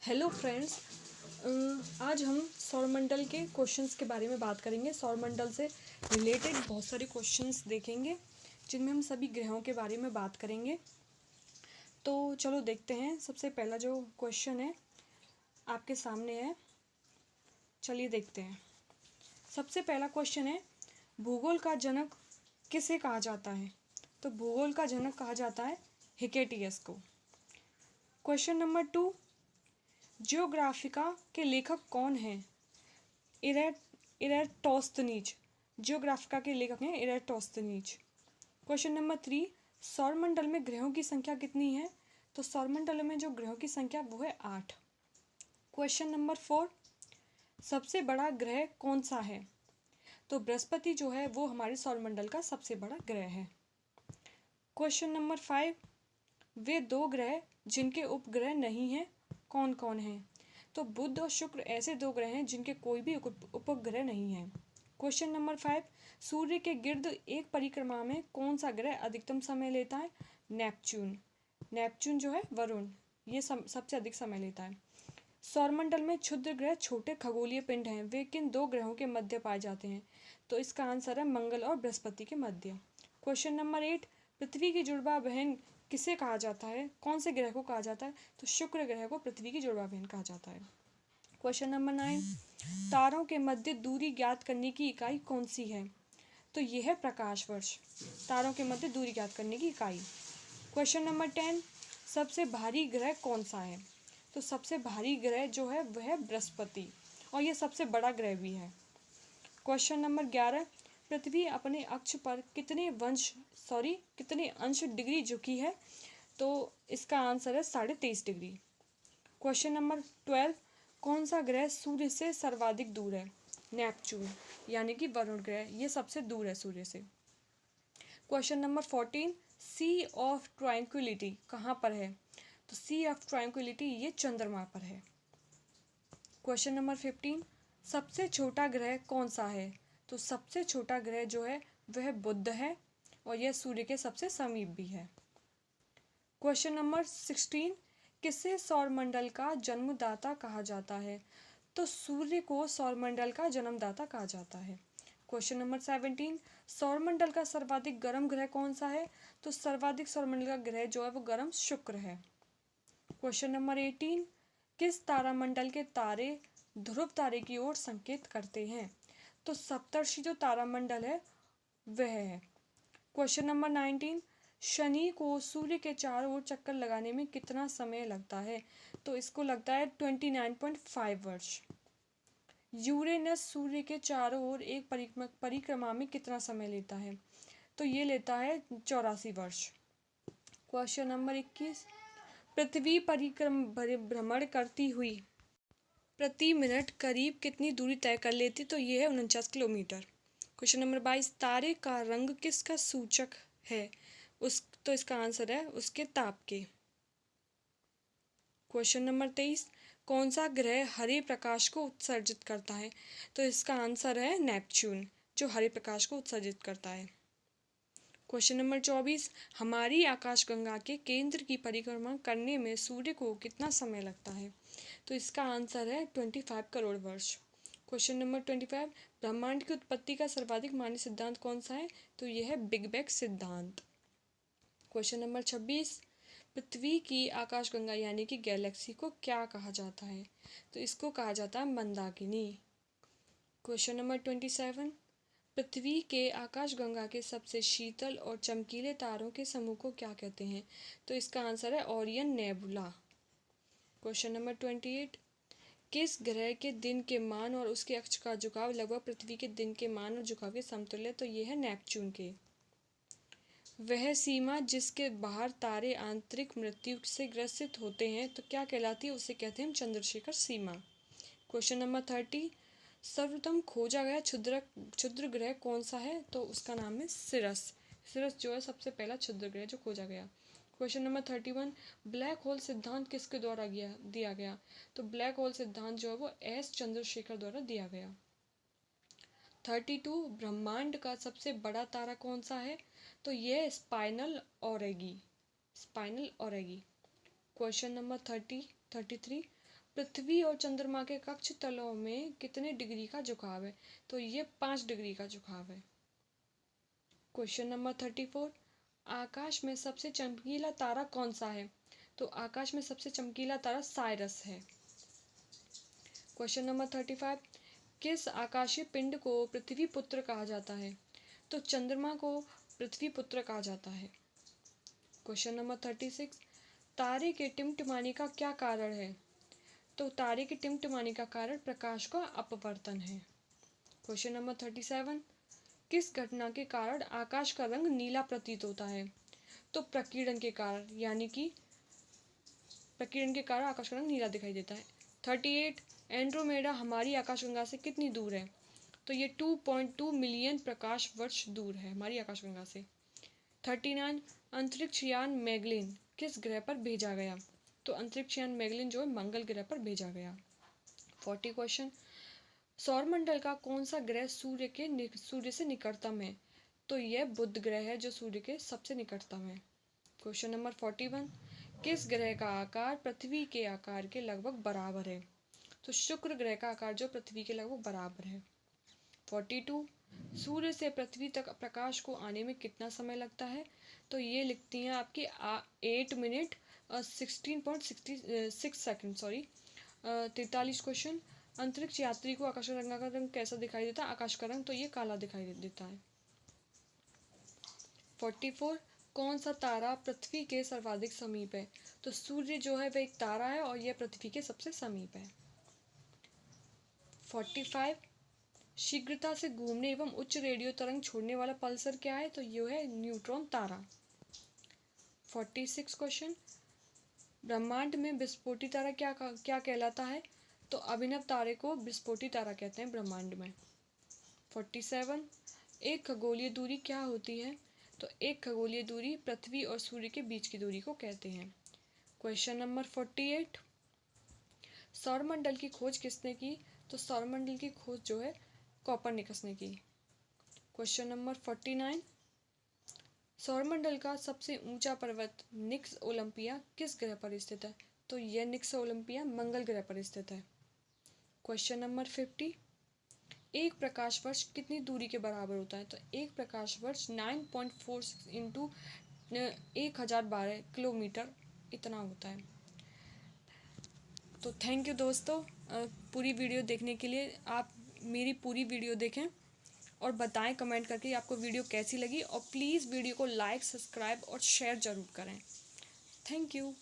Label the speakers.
Speaker 1: Hello friends. आज हम सौरमंडल के क्वेश्चंस के बारे में बात करेंगे। सौरमंडल से रिलेटेड बहुत सारे क्वेश्चंस देखेंगे जिनमें हम सभी ग्रहों के बारे में बात करेंगे। तो चलो देखते हैं। सबसे पहला जो क्वेश्चन है आपके सामने है, चलिए देखते हैं। सबसे पहला क्वेश्चन है, भूगोल का जनक किसे कहा जाता है? तो भूगोल का जनक कहा जाता है हिकेटियस को। क्वेश्चन नंबर 2, जियोग्राफिका के लेखक कौन हैं? इरेटोस्थनीज। जियोग्राफिका के लेखक हैं इरेटोस्थनीज। क्वेश्चन नंबर 3, सौरमंडल में ग्रहों की संख्या कितनी है? तो सौरमंडल में जो ग्रहों की संख्या वो है 8। क्वेश्चन नंबर 4, सबसे बड़ा ग्रह कौन सा है? तो बृहस्पति जो है वो हमारे सौरमंडल का सबसे बड़ा ग्रह है। क्वेश्चन नंबर 5, वे 2 ग्रह जिनके उपग्रह नहीं हैं कौन कौन हैं? तो बुध और शुक्र ऐसे 2 ग्रह हैं जिनके कोई भी उपग्रह नहीं है। क्वेश्चन नंबर 5, सूर्य के गिर्द एक परिक्रमा में कौन सा ग्रह अधिकतम समय लेता है? नेपच्यून। नेपच्यून जो है वरुण, ये सबसे अधिक समय लेता है। सौरमंडल में क्षुद्र ग्रह छोटे खगोलीय पिंड हैं, वे किन 2 ग्रहों के मध्य पाए जाते हैं? तो इसका आंसर है मंगल और बृहस्पति के मध्य। क्वेश्चन नंबर 8, पृथ्वी की जुड़वा बहन किसे कहा जाता है? कौन से ग्रह को कहा जाता है? तो शुक्र ग्रह को पृथ्वी की जुड़वा बहन कहा जाता है। क्वेश्चन नंबर 9, तारों के मध्य दूरी ज्ञात करने की इकाई कौन सी है? तो यह है प्रकाश वर्ष, तारों के मध्य दूरी ज्ञात करने की इकाई। क्वेश्चन नंबर 10, सबसे भारी ग्रह कौन सा है? तो सबसे भारी ग्रह जो है वह है बृहस्पति, और यह सबसे बड़ा ग्रह भी है। क्वेश्चन नंबर 11, पृथ्वी अपने अक्ष पर कितने अंश डिग्री झुकी है? तो इसका आंसर है 23.5 डिग्री। क्वेश्चन नंबर 12, कौन सा ग्रह सूर्य से सर्वाधिक दूर है? नेपच्यून, यानी कि वरुण ग्रह, ये सबसे दूर है सूर्य से। Question number 14, Sea of Tranquillity कहाँ पर है? तो सी ऑफ ट्रैंक्विलिटी ये चंद्रमा पर है। क्वेश्चन नंबर 15, सबसे छोटा ग्रह कौन सा है? तो सबसे छोटा ग्रह जो है वह बुध है, और यह सूर्य के सबसे समीप भी है। क्वेश्चन नंबर 16, किसे सौरमंडल का जन्मदाता कहा जाता है? तो सूर्य को सौरमंडल का जन्मदाता कहा जाता है। क्वेश्चन नंबर 17, सौरमंडल का सर्वाधिक गर्म ग्रह कौन सा है? तो सर्वाधिक सौरमंडल का ग्रह जो है वो गर्म शुक्र है। क्वेश्चन नंबर 18, किस तारामंडल के तारे ध्रुव तारे की ओर संकेत करते हैं? तो सप्तर्षि जो तारामंडल है वह है। क्वेश्चन नंबर 19, शनि को सूर्य के चारों ओर चक्कर लगाने में कितना समय लगता है? तो इसको लगता है 29.5 वर्ष। यूरेनस सूर्य के चारों ओर एक परिक्रमा में कितना समय लेता है? तो ये लेता है 84 वर्ष। क्वेश्चन नंबर 21, पृथ्वी भ्रमण करती हुई प्रति मिनट करीब कितनी दूरी तय कर लेती? तो ये है 49 किलोमीटर। क्वेश्चन नंबर 22, तारे का रंग किसका सूचक है? तो इसका आंसर है उसके ताप के। क्वेश्चन नंबर 23, कौन सा ग्रह हरे प्रकाश को उत्सर्जित करता है? तो इसका आंसर है नेपच्यून, जो हरे प्रकाश को उत्सर्जित करता है। क्वेश्चन नंबर 24, हमारी आकाशगंगा के केंद्र की परिक्रमा करने में सूर्य को कितना समय लगता है? तो इसका आंसर है 25 करोड़ वर्ष। क्वेश्चन नंबर 25, ब्रह्मांड की उत्पत्ति का सर्वाधिक मान्य सिद्धांत कौन सा है? तो यह है बिग बैंग सिद्धांत। क्वेश्चन नंबर 26, पृथ्वी की आकाशगंगा यानी कि गैलेक्सी को क्या कहा जाता है? तो इसको कहा जाता है मंदाकिनी। क्वेश्चन नंबर 27, पृथ्वी के आकाशगंगा के सबसे शीतल और चमकीले तारों के समूह को क्या कहते हैं? तो इसका आंसर है ओरियन नेबुला। क्वेश्चन नंबर 28, किस ग्रह के दिन के मान और उसके अक्ष का झुकाव लगभग पृथ्वी के दिन के मान और झुकाव के समतुल्य? तो यह है नेपच्यून के। वह सीमा जिसके बाहर तारे आंतरिक मृत्यु से ग्रसित होते हैं तो क्या कहलाती है? उसे कहते हैं चंद्रशेखर सीमा। क्वेश्चन नंबर 30, सर्वप्रथम खोजा गया क्षुद्र ग्रह कौन सा है? तो उसका नाम है सिरस। सिरस जो है सबसे पहला क्षुद्र ग्रह जो खोजा गया। क्वेश्चन नंबर 31, ब्लैक होल सिद्धांत किसके द्वारा दिया गया? तो ब्लैक होल सिद्धांत जो है वो एस चंद्रशेखर द्वारा दिया गया। 32, ब्रह्मांड का सबसे बड़ा तारा कौन सा है? तो यह स्पाइनल ऑरेगी। क्वेश्चन नंबर 33, पृथ्वी और चंद्रमा के कक्ष तलों में कितने डिग्री का झुकाव है? तो ये 5 डिग्री का झुकाव है। क्वेश्चन नंबर 34, आकाश में सबसे चमकीला तारा कौन सा है? तो आकाश में सबसे चमकीला तारा साइरस है। क्वेश्चन नंबर 35, किस आकाशीय पिंड को पृथ्वी पुत्र कहा जाता है? तो चंद्रमा को पृथ्वी पुत्र कहा जाता है। क्वेश्चन नंबर 36, तारे के टिमटिमाने का क्या कारण है? तो तारे के टिमटिमाने का कारण प्रकाश का अपवर्तन है। क्वेश्चन नंबर 37, किस घटना के कारण आकाश का रंग नीला प्रतीत होता है? तो प्रकीर्णन के कारण, यानी कि प्रकीर्णन के कारण आकाश का रंग नीला दिखाई देता है। 38, एंड्रोमेडा हमारी आकाशगंगा से कितनी दूर है? तो ये 2.2 मिलियन प्रकाश वर्ष दूर है हमारी आकाशगंगा से। 39, अंतरिक्ष यान मैगलिन किस ग्रह पर भेजा गया? तो अंतरिक्ष यान मैगलिन जो है मंगल ग्रह पर भेजा गया। 40 क्वेश्चन, सौरमंडल का कौन सा ग्रह सूर्य से निकटतम है? तो यह बुध ग्रह है जो सूर्य के सबसे निकटतम है। क्वेश्चन नंबर 41, किस ग्रह का आकार पृथ्वी के आकार के लगभग बराबर है? तो शुक्र ग्रह का आकार जो पृथ्वी के लगभग बराबर है। 42, सूर्य से पृथ्वी तक प्रकाश को आने में कितना समय लगता है? तो ये लिखती हैं आपकी 8 मिनट 16.6 सेकेंड। 43 क्वेश्चन, अंतरिक्ष यात्री को आकाशगंगा का रंग कैसा दिखाई देता है? आकाश का रंग तो ये काला दिखाई देता है। 44, कौन सा तारा पृथ्वी के सर्वाधिक समीप है? तो सूर्य जो है वह एक तारा है और यह पृथ्वी के सबसे समीप है। 45, शीघ्रता से घूमने एवं उच्च रेडियो तरंग छोड़ने वाला पल्सर क्या है? तो यह है न्यूट्रॉन तारा। 46 क्वेश्चन, ब्रह्मांड में विस्फोटी तारा क्या कहलाता है? तो अभिनव तारे को विस्फोटी तारा कहते हैं ब्रह्मांड में। 47, एक खगोलीय दूरी क्या होती है? तो एक खगोलीय दूरी पृथ्वी और सूर्य के बीच की दूरी को कहते हैं। क्वेश्चन नंबर 48, सौरमंडल की खोज किसने की? तो सौरमंडल की खोज जो है कोपरनिकस ने की। क्वेश्चन नंबर 49, सौरमंडल का सबसे ऊंचा पर्वत निक्स ओलंपिया किस ग्रह पर स्थित है? तो यह निक्स ओलंपिया मंगल ग्रह पर स्थित है। क्वेश्चन नंबर 50, एक प्रकाश वर्ष कितनी दूरी के बराबर होता है? तो एक प्रकाश वर्ष 9.46 इंटू 1012 किलोमीटर इतना होता है। तो थैंक यू दोस्तों, पूरी वीडियो देखने के लिए। आप मेरी पूरी वीडियो देखें और बताएं कमेंट करके आपको वीडियो कैसी लगी, और प्लीज़ वीडियो को लाइक, सब्सक्राइब और शेयर ज़रूर करें। Thank you.